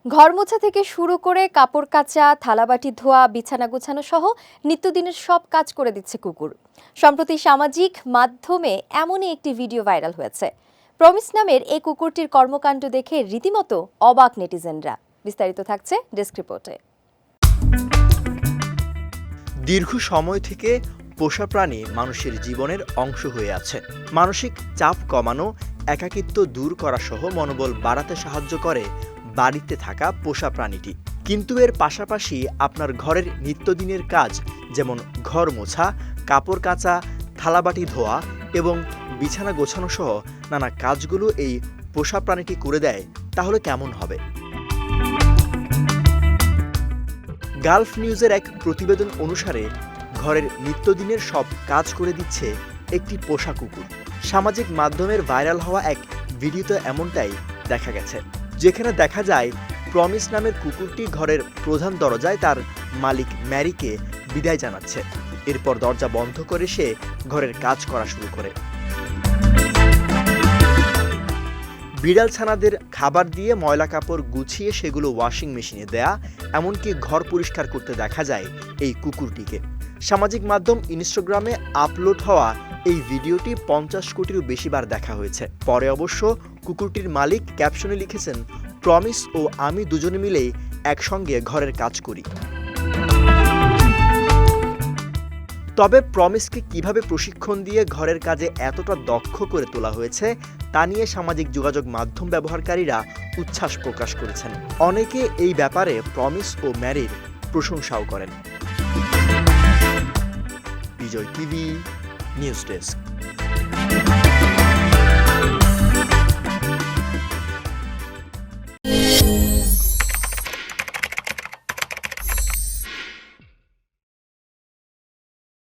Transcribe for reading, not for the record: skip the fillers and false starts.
ঘর মোছা থেকে শুরু করে কাপড় কাচা, থালাবাটি ধোয়া, বিছানা গোছানো সহ নিত্যদিনের সব কাজ করে দিচ্ছে কুকুর। সম্প্রতি সামাজিক মাধ্যমে এমনই একটি ভিডিও ভাইরাল হয়েছে। প্রমিস নামের এই কুকুরটির কর্মকাণ্ড দেখে রীতিমতো অবাক নেটিজেনরা। বিস্তারিত থাকছে ডেস্ক রিপোর্টে। দীর্ঘ সময় থেকে পোষা প্রাণী মানুষের জীবনের অংশ হয়ে আছে। মানসিক চাপ কমানো, একাকিত্ব দূর করা সহ মনোবল বাড়াতে সাহায্য করে বাড়িতে থাকা পোষা প্রাণীটি। কিন্তু এর পাশাপাশি আপনার ঘরের নিত্যদিনের কাজ, যেমন ঘর মোছা, কাপড় কাচা, থালাবাটি ধোয়া এবং বিছানা গোছানো সহ নানা কাজগুলো এই পোষা প্রাণীটি করে দেয়, তাহলে কেমন হবে? গালফ নিউজের এক প্রতিবেদন অনুসারে ঘরের নিত্যদিনের সব কাজ করে দিচ্ছে একটি পোষা কুকুর। সামাজিক মাধ্যমের ভাইরাল হওয়া এক ভিডিওতে এমনটাই দেখা গেছে, যেখানে দেখা যায় প্রমিস নামের কুকুরটি ঘরের প্রধান দরজায় তার মালিক ম্যারিকে বিদায় জানাচ্ছে। এরপর দরজা বন্ধ করে সে ঘরের কাজ করা শুরু করে। বিড়াল ছানাদের খাবার দিয়ে ময়লা কাপড় গুছিয়ে সেগুলো ওয়াশিং মেশিনে দেয়া, এমনকি ঘর পরিষ্কার করতে দেখা যায় এই কুকুরটিকে। সামাজিক মাধ্যম ইনস্টাগ্রামে আপলোড হওয়া এই ভিডিওটি 50 কোটিরও বেশি বার দেখা হয়েছে। পরে অবশ্য কুকুরটির মালিক ক্যাপশনে লিখেছেন, প্রমিস ও আমি দুজনে মিলেই একসঙ্গে ঘরের কাজ করি। তবে প্রমিসকে কিভাবে প্রশিক্ষণ দিয়ে ঘরের কাজে এতটা দক্ষ করে তোলা হয়েছে তা নিয়ে সামাজিক যোগাযোগ মাধ্যম ব্যবহারকারীরা উচ্ছ্বাস প্রকাশ করেছেন। অনেকে এই ব্যাপারে প্রমিস ও ম্যারির প্রশংসাও করেন। বিজয় টিভি নিউজ ডেস্ক।